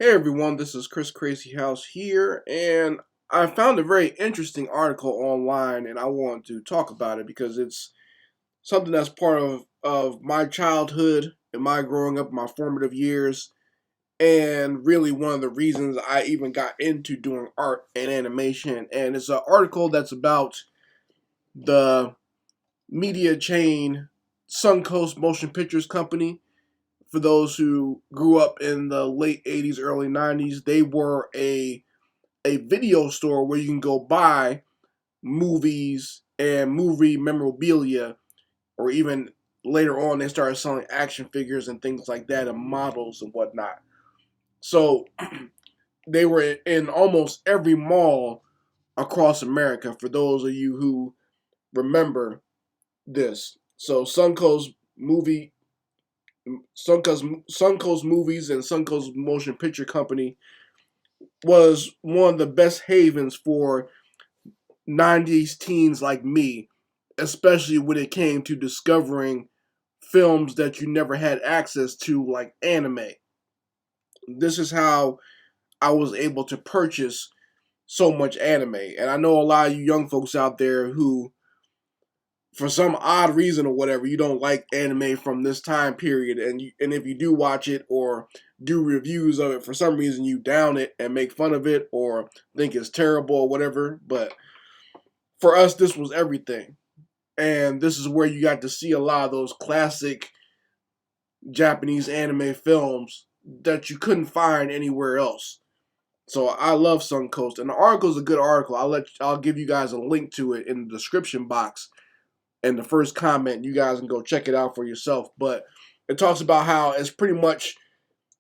Hey everyone, this is Chris Crazy House here, and I found a very interesting article online, and I want to talk about it because it's something that's part of my childhood and my growing up, my formative years, and really one of the reasons I even got into doing art and animation. And it's an article that's about the media chain Suncoast Motion Pictures Company. For those who grew up in the late 80s, early 90s, they were a video store where you can go buy movies and movie memorabilia, or even later on they started selling action figures and things like that and models and whatnot. So they were in almost every mall across America, for those of you who remember this. So Suncoast Movies and Suncoast Motion Picture Company was one of the best havens for 90s teens like me, especially when it came to discovering films that you never had access to, like anime. This is how I was able to purchase so much anime. And I know a lot of you young folks out there who, for some odd reason or whatever, you don't like anime from this time period, and if you do watch it or do reviews of it, for some reason you down it and make fun of it or think it's terrible or whatever. But for us, this was everything. And this is where you got to see a lot of those classic Japanese anime films that you couldn't find anywhere else. So I love Suncoast, and the article is a good article. I'll give you guys a link to it in the description box and the first comment. You guys can go check it out for yourself. But it talks about how it's pretty much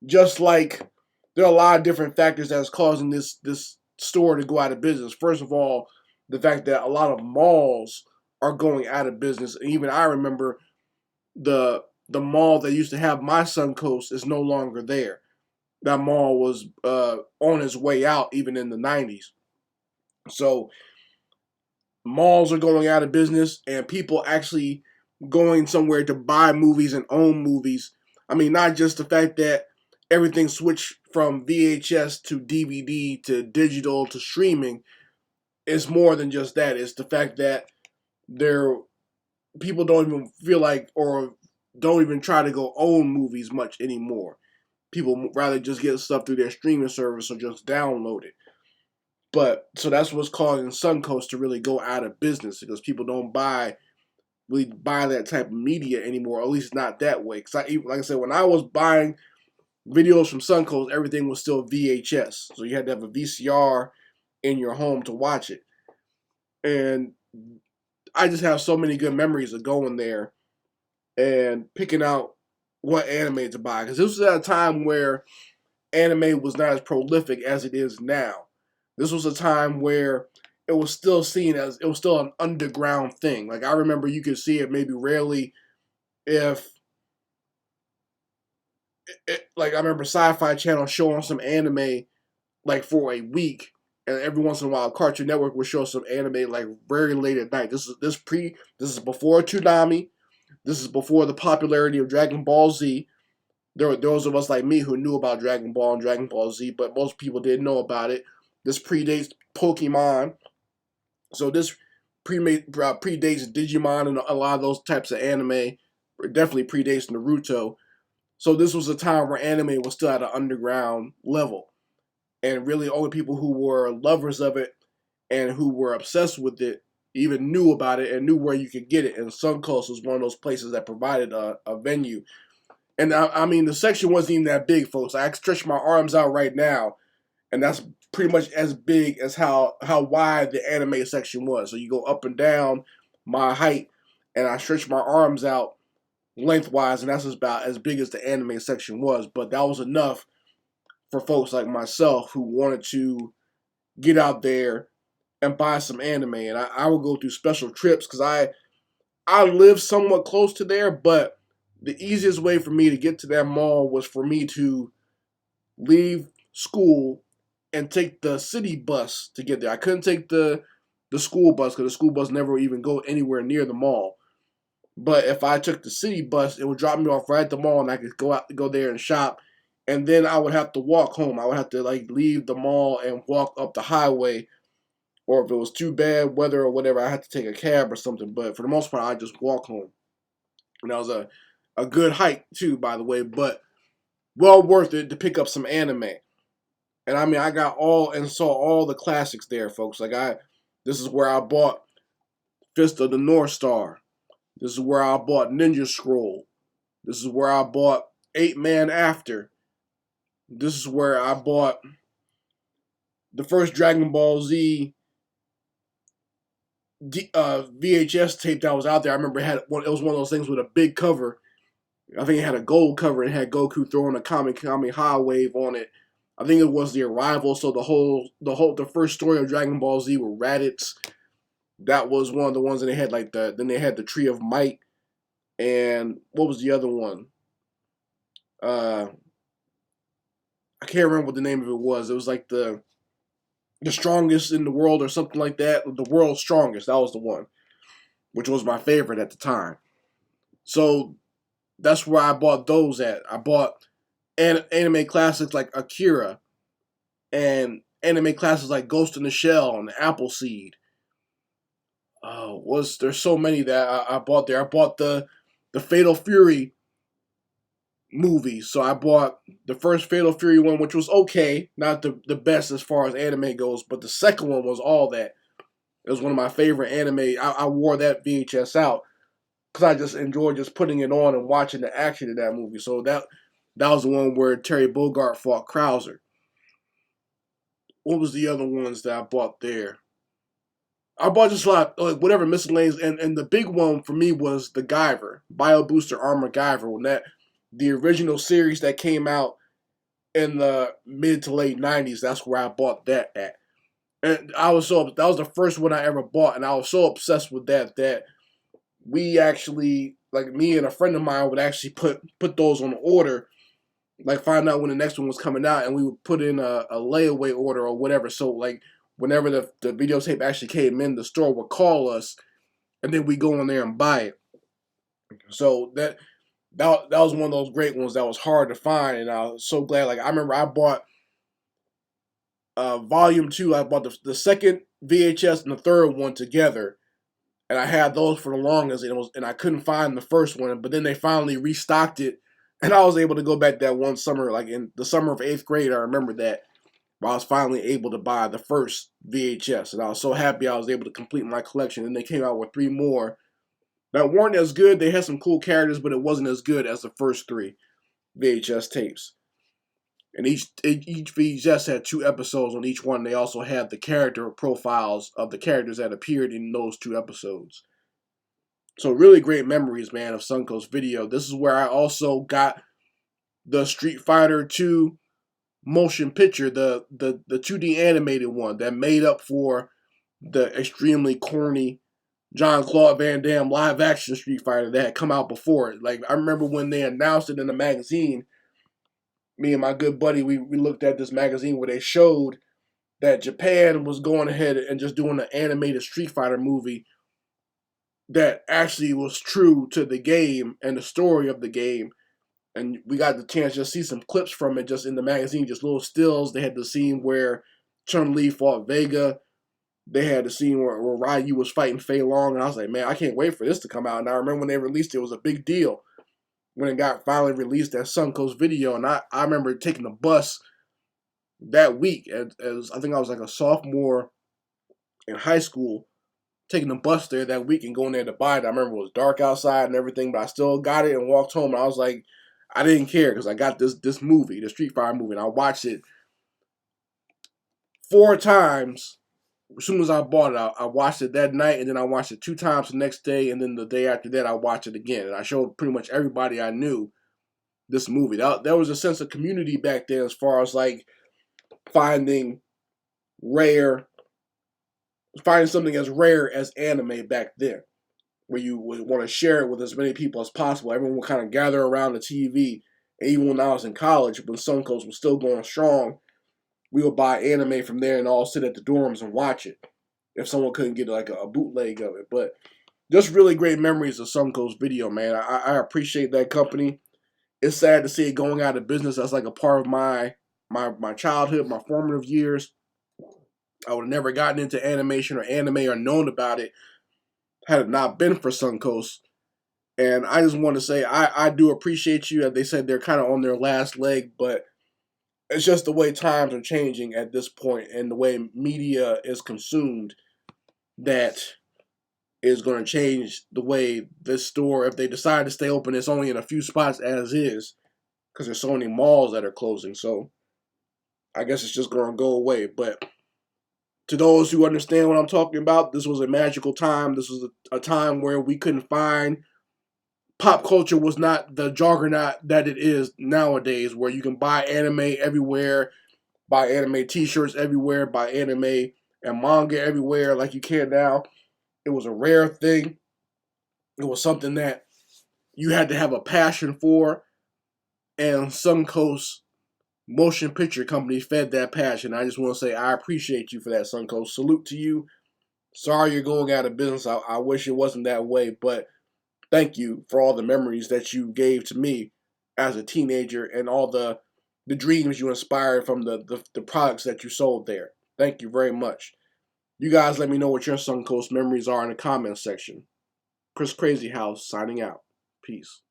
just like there are a lot of different factors that's causing this store to go out of business. First of all, the fact that a lot of malls are going out of business. And even I remember the mall that used to have my Suncoast is no longer there. That mall was on its way out even in the 90s. So malls are going out of business, and people actually going somewhere to buy movies and own movies. I mean, not just the fact that everything switched from VHS to DVD to digital to streaming. It's more than just that. It's the fact that there people don't even feel like, or don't even try to go own movies much anymore. People rather just get stuff through their streaming service or just download it. But so that's what's causing Suncoast to really go out of business, because people don't really buy that type of media anymore, or at least not that way. Because like I said, when I was buying videos from Suncoast, everything was still VHS, so you had to have a VCR in your home to watch it. And I just have so many good memories of going there and picking out what anime to buy, because this was at a time where anime was not as prolific as it is now. This was a time where it was still seen as, it was still an underground thing. Like I remember you could see it maybe rarely, if like I remember Sci-Fi Channel showing some anime like for a week, and every once in a while Cartoon Network would show some anime like very late at night. This is before Toonami. This is before the popularity of Dragon Ball Z. There were those of us like me who knew about Dragon Ball and Dragon Ball Z, but most people didn't know about it. This predates Pokemon, so this predates Digimon and a lot of those types of anime. It definitely predates Naruto. So this was a time where anime was still at an underground level, and really only people who were lovers of it and who were obsessed with it even knew about it and knew where you could get it. And Suncoast was one of those places that provided a venue. And I mean, the section wasn't even that big, folks. I stretch my arms out right now, and that's pretty much as big as how wide the anime section was. So you go up and down my height, and I stretch my arms out lengthwise, and that's about as big as the anime section was. But that was enough for folks like myself who wanted to get out there and buy some anime. And I would go through special trips, because I live somewhat close to there, but the easiest way for me to get to that mall was for me to leave school and take the city bus to get there. I couldn't take the school bus, because the school bus never even go anywhere near the mall. But if I took the city bus, it would drop me off right at the mall, and I could go there and shop and then I would have to walk home. I would have to like leave the mall and walk up the highway, or if it was too bad weather or whatever, I had to take a cab or something. But for the most part, I just walk home, and that was a good hike too, by the way. But well worth it to pick up some anime. And I mean, I got all and saw all the classics there, folks. This is where I bought Fist of the North Star. This is where I bought Ninja Scroll. This is where I bought Eight Man After. This is where I bought the first Dragon Ball Z VHS tape that was out there. I remember it was one of those things with a big cover. I think it had a gold cover and it had Goku throwing a Kamehameha wave on it. I think it was the Arrival. So the first story of Dragon Ball Z were Raditz. That was one of the ones that they had then they had the Tree of Might, and what was the other one? I can't remember what the name of it was. It was like the strongest in the world or something like that. The world's strongest. That was the one, which was my favorite at the time. So that's where I bought those at. I bought anime classics like Akira and anime classics like Ghost in the Shell and Appleseed. There's so many that I bought there. I bought the Fatal Fury movie. So I bought the first Fatal Fury one, which was okay, not the best as far as anime goes, but the second one was all that. It was one of my favorite anime. I wore that VHS out because I just enjoyed just putting it on and watching the action in that movie. So that was the one where Terry Bogard fought Krauser. What was the other ones that I bought there? I bought just a lot, like whatever miscellaneous, and the big one for me was the Guyver, Bio Booster Armor Guyver, when the original series that came out in the mid to late 90s. That's where I bought that at, and that was the first one I ever bought, and I was so obsessed with that we actually, like me and a friend of mine, would actually put those on order, like find out when the next one was coming out, and we would put in a layaway order or whatever. So like whenever the videotape actually came in, the store would call us, and then we go in there and buy it. So that was one of those great ones that was hard to find, and I was so glad. Like I remember I bought Volume 2. I bought the second VHS and the third one together, and I had those for the longest, and I couldn't find the first one, but then they finally restocked it, and I was able to go back that one summer, like in the summer of 8th grade. I remember that. I was finally able to buy the first VHS, and I was so happy I was able to complete my collection. And they came out with 3 more that weren't as good. They had some cool characters, but it wasn't as good as the first 3 VHS tapes. And each VHS had 2 episodes on each one. They also had the character profiles of the characters that appeared in those 2 episodes. So really great memories, man, of Suncoast Video. This is where I also got the Street Fighter 2 motion picture, the 2D animated one that made up for the extremely corny Jean-Claude Van Damme live action Street Fighter that had come out before. Like I remember when they announced it in the magazine, me and my good buddy, we looked at this magazine where they showed that Japan was going ahead and just doing an animated Street Fighter movie that actually was true to the game and the story of the game. And we got the chance to just see some clips from it just in the magazine, just little stills. They had the scene where Chun-Li fought Vega. They had the scene where Ryu was fighting Fei Long. And I was like, man, I can't wait for this to come out. And I remember when they released it, it was a big deal when it got finally released at Suncoast Video. And I remember taking the bus that week as I think I was like a sophomore in high school, taking the bus there that week and going there to buy it. I remember it was dark outside and everything, but I still got it and walked home. And I was like, I didn't care because I got this movie, the Street Fighter movie, and I watched it 4 times. As soon as I bought it, I watched it that night, and then I watched it 2 times the next day, and then the day after that, I watched it again. And I showed pretty much everybody I knew this movie. There was a sense of community back then as far as like finding something as rare as anime back then, where you would want to share it with as many people as possible. Everyone would kind of gather around the TV. And even when I was in college, when Suncoast was still going strong, we would buy anime from there and all sit at the dorms and watch it if someone couldn't get like a bootleg of it. But just really great memories of Suncoast Video, man. I appreciate that company. it's sad to see it going out of business. That's like a part of my childhood, my formative years. I would have never gotten into animation or anime or known about it had it not been for Suncoast. And I just want to say I do appreciate you. As they said, they're kind of on their last leg, but it's just the way times are changing at this point and the way media is consumed that is going to change the way this store, if they decide to stay open, it's only in a few spots as is because there's so many malls that are closing. So I guess it's just going to go away. But to those who understand what I'm talking about, this was a magical time. This was a time where we couldn't find, pop culture was not the juggernaut that it is nowadays, where you can buy anime everywhere, buy anime t-shirts everywhere, buy anime and manga everywhere like you can now. It was a rare thing. It was something that you had to have a passion for, and Suncoast Motion Picture Company fed that passion. I just want to say I appreciate you for that, Suncoast. Salute to you. Sorry you're going out of business. I wish it wasn't that way, but thank you for all the memories that you gave to me as a teenager and all the dreams you inspired from the products that you sold there. Thank you very much. You guys let me know what your Suncoast memories are in the comments section. Chris Crazy House signing out. Peace.